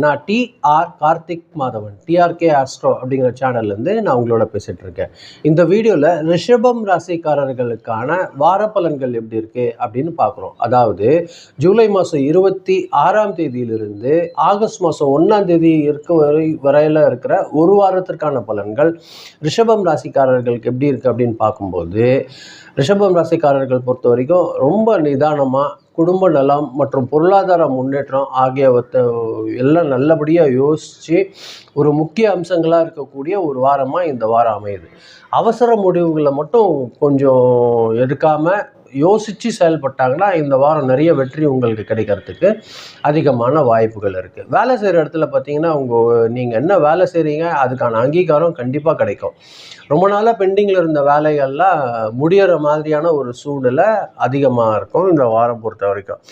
நான் TR Karthik Madhavan, TRK Astro அப்படிங்கிற சேனல்லேருந்து நான் உங்களோட பேசிகிட்டு இருக்கேன். இந்த வீடியோவில் ரிஷபம் ராசிக்காரர்களுக்கான வார பலன்கள் எப்படி இருக்குது அப்படின்னு பார்க்குறோம். அதாவது ஜூலை மாதம் 26ஆம் தேதியிலிருந்து ஆகஸ்ட் மாதம் 1ஆம் தேதி வரையில் இருக்கிற ஒரு வாரத்திற்கான பலன்கள் ரிஷபம் ராசிக்காரர்களுக்கு எப்படி இருக்குது அப்படின்னு பார்க்கும்போது, ரிஷபம் ராசிக்காரர்கள் பொறுத்த வரைக்கும் ரொம்ப நிதானமாக குடும்ப நலம் மற்றும் பொருளாதார முன்னேற்றம் ஆகியவற்றை எல்லாம் நல்லபடியாக யோசித்து ஒரு முக்கிய அம்சங்களாக இருக்கக்கூடிய ஒரு வாரமாக இந்த வாரம் அமையுது. அவசர முடிவுகளை மட்டும் கொஞ்சம் எடுக்காமல் யோசித்து செயல்பட்டாங்கன்னா இந்த வாரம் நிறைய வெற்றி உங்களுக்கு கிடைக்கிறதுக்கு அதிகமான வாய்ப்புகள் இருக்குது. வேலை செய்கிற இடத்துல பார்த்தீங்கன்னா நீங்கள் என்ன வேலை செய்கிறீங்க அதுக்கான அங்கீகாரம் கண்டிப்பாக கிடைக்கும். ரொம்ப நாளாக பெண்டிங்கில் இருந்த வேலைகள்லாம் முடிகிற மாதிரியான ஒரு சூழ்நிலை அதிகமாக இருக்கும் இந்த வாரம் பொறுத்த வரைக்கும்.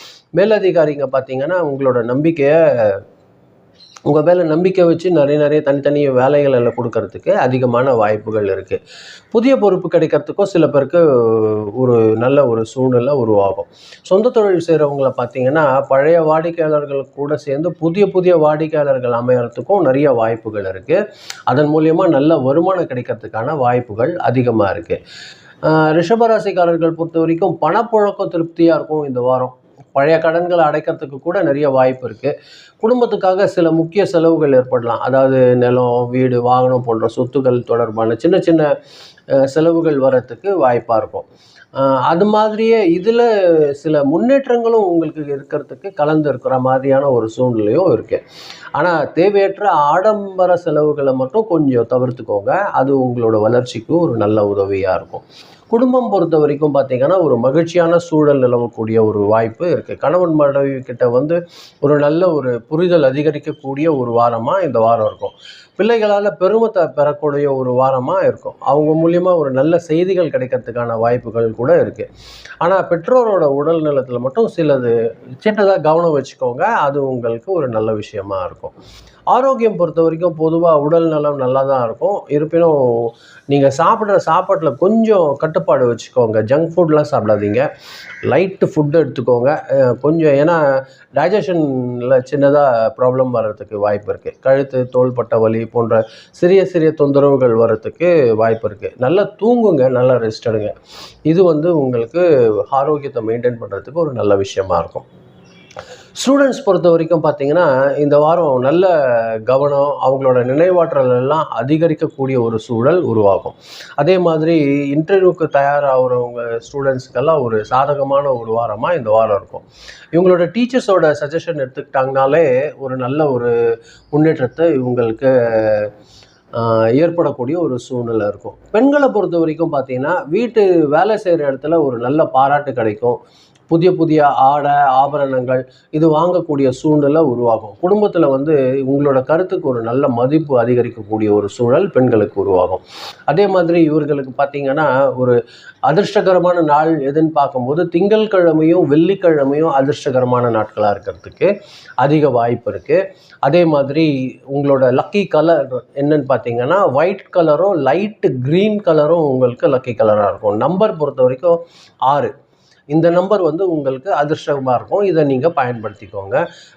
மேலதிகாரிங்க பார்த்தீங்கன்னா உங்கள் மேலே நம்பிக்கை வச்சு நிறைய தனித்தனி வேலைகள் எல்லாம் கொடுக்கறதுக்கு அதிகமான வாய்ப்புகள் இருக்குது. புதிய பொறுப்பு கிடைக்கிறதுக்கும் சில பேருக்கு ஒரு நல்ல ஒரு சூழ்நிலை உருவாகும். சொந்த தொழில் செய்கிறவங்கள பார்த்தீங்கன்னா பழைய வாடிக்கையாளர்கள் கூட சேர்ந்து புதிய வாடிக்கையாளர்கள் அமையறதுக்கும் நிறைய வாய்ப்புகள் இருக்குது. அதன் மூலியமாக நல்ல வருமானம் கிடைக்கிறதுக்கான வாய்ப்புகள் அதிகமாக இருக்குது. ரிஷபராசிக்காரர்கள் பொறுத்த வரைக்கும் பணப்புழக்கம் திருப்தியாக இருக்கும் இந்த வாரம். பழைய கடன்களை அடைக்கிறதுக்கு கூட நிறைய வாய்ப்பு இருக்குது. குடும்பத்துக்காக சில முக்கிய செலவுகள் ஏற்படலாம். அதாவது நிலம், வீடு, வாகனம் போன்ற சொத்துக்கள் தொடர்பான சின்ன செலவுகள் வரத்துக்கு வாய்ப்பாக இருக்கும். அது மாதிரியே இதில் சில முன்னேற்றங்களும் உங்களுக்கு இருக்கிறதுக்கு கலந்து இருக்கிற மாதிரியான ஒரு சூழ்நிலையும் இருக்குது. ஆனால் தேவையற்ற ஆடம்பர செலவுகளை மட்டும் கொஞ்சம் தவிர்த்துக்கோங்க. அது உங்களோட வளர்ச்சிக்கு ஒரு நல்ல உதவியாக இருக்கும். குடும்பம் பொறுத்த வரைக்கும் பார்த்திங்கன்னா ஒரு மகிழ்ச்சியான சூழல் நிலவக்கூடிய ஒரு வாய்ப்பு இருக்குது. கணவன் மனைவி கிட்ட ஒரு நல்ல ஒரு புரிதல் அதிகரிக்கக்கூடிய ஒரு வாரமாக இந்த வாரம் இருக்கும். பிள்ளைகளால் பெருமத்தை பெறக்கூடிய ஒரு வாரமாக இருக்கும். அவங்க மூலியமாக ஒரு நல்ல செய்திகள் கிடைக்கிறதுக்கான வாய்ப்புகள் கூட இருக்குது. ஆனால் பெற்றோரோட உடல் நலத்தில் மட்டும் சின்னதாக கவனம் வச்சுக்கோங்க. அது உங்களுக்கு ஒரு நல்ல விஷயமா இருக்கும். ஆரோக்கியம் பொறுத்த வரைக்கும் பொதுவாக உடல் நலம் நல்லா தான் இருக்கும். இருப்பினும் நீங்கள் சாப்பிட்ற சாப்பாட்டில் கொஞ்சம் கட்டுப்பாடு வச்சுக்கோங்க. ஜங்க் ஃபுட்லாம் சாப்பிடாதீங்க. லைட்டு ஃபுட்டு எடுத்துக்கோங்க. கொஞ்சம் ஏன்னா டைஜஷனில் சின்னதாக ப்ராப்ளம் வர்றதுக்கு வாய்ப்பு இருக்குது. கழுத்து, தோள்பட்டை வலி போன்ற சிறிய தொந்தரவுகள் வர்றதுக்கு வாய்ப்பு இருக்குது. நல்லா தூங்குங்க, நல்லா ரெஸ்ட் எடுங்க. இது உங்களுக்கு ஆரோக்கியத்தை மெயின்டைன் பண்ணுறதுக்கு ஒரு நல்ல விஷயமா இருக்கும். ஸ்டூடெண்ட்ஸ் பொறுத்த வரைக்கும் பார்த்திங்கன்னா இந்த வாரம் நல்ல கவனம், அவங்களோட நினைவாற்றல் எல்லாம் அதிகரிக்கக்கூடிய ஒரு சூழல் உருவாகும். அதே மாதிரி இன்டர்வியூக்கு தயாராகிறவங்க ஸ்டூடெண்ட்ஸுக்கெல்லாம் ஒரு சாதகமான ஒரு வாரமாக இந்த வாரம் இருக்கும். இவங்களோட டீச்சர்ஸோட சஜஷன் எடுத்துக்கிட்டாங்கனாலே ஒரு நல்ல ஒரு முன்னேற்றத்தை இவங்களுக்கு ஏற்படக்கூடிய ஒரு சூழ்நிலை இருக்கும். பெண்களை பொறுத்த வரைக்கும் பார்த்திங்கன்னா வீட்டு வேலை செய்கிற இடத்துல ஒரு நல்ல பாராட்டு கிடைக்கும். புதிய ஆடை, ஆபரணங்கள் இது வாங்கக்கூடிய சூழ்நிலை உருவாகும். குடும்பத்தில் உங்களோட கருத்துக்கு ஒரு நல்ல மதிப்பு அதிகரிக்கக்கூடிய ஒரு சூழல் பெண்களுக்கு உருவாகும். அதே மாதிரி இவர்களுக்கு பார்த்திங்கன்னா ஒரு அதிர்ஷ்டகரமான நாள் எதுன்னு பார்க்கும்போது திங்கட்கிழமையும் வெள்ளிக்கிழமையும் அதிர்ஷ்டகரமான நாட்களாக இருக்கிறதுக்கு அதிக வாய்ப்பு இருக்குது. அதே மாதிரி உங்களோட லக்கி கலர் என்னன்னு பார்த்தீங்கன்னா ஒயிட் கலரும் லைட்டு க்ரீன் கலரும் உங்களுக்கு லக்கி கலராக இருக்கும். நம்பர் பொறுத்த வரைக்கும் 6. இந்த நம்பர் உங்களுக்கு அதிர்ஷ்டமாக இருக்கும். இதை நீங்கள் பயன்படுத்திக்கோங்க.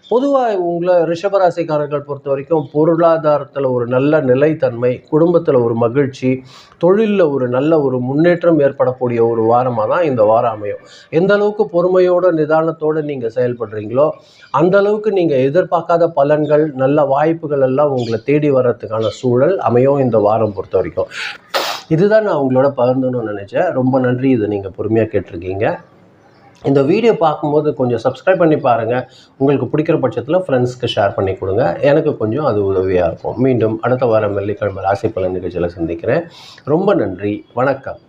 பொதுவாக ரிஷபராசிக்காரர்கள் பொறுத்த வரைக்கும் பொருளாதாரத்தில் ஒரு நல்ல நிலைத்தன்மை, குடும்பத்தில் ஒரு மகிழ்ச்சி, தொழிலில் ஒரு நல்ல ஒரு முன்னேற்றம் ஏற்படக்கூடிய ஒரு வாரமாக தான் இந்த வாரம் அமையும். எந்த அளவுக்கு பொறுமையோடு நிதானத்தோடு நீங்கள் செயல்படுறீங்களோ அந்த அளவுக்கு நீங்கள் எதிர்பார்க்காத பலன்கள், நல்ல வாய்ப்புகள் எல்லாம் உங்களை தேடி வர்றதுக்கான சூழல் அமையும் இந்த வாரம் பொறுத்த வரைக்கும். இதுதான் நான் உங்களோட பகிர்ந்துன்னு நினச்சேன். ரொம்ப நன்றி. இதை நீங்கள் பொறுமையாக கேட்டிருக்கீங்க. இந்த வீடியோ பார்க்கும்போது கொஞ்சம் சப்ஸ்கிரைப் பண்ணி பாருங்கள். உங்களுக்கு பிடிக்கிற பட்சத்தில் ஃப்ரெண்ட்ஸ்க்கு ஷேர் பண்ணி கொடுங்க. எனக்கு கொஞ்சம் அது உதவியாக இருக்கும். மீண்டும் அடுத்த வாரம் வெள்ளிக்கிழமை ராசி பலன் நிகழ்ச்சியில் சந்திக்கிறேன். ரொம்ப நன்றி. வணக்கம்.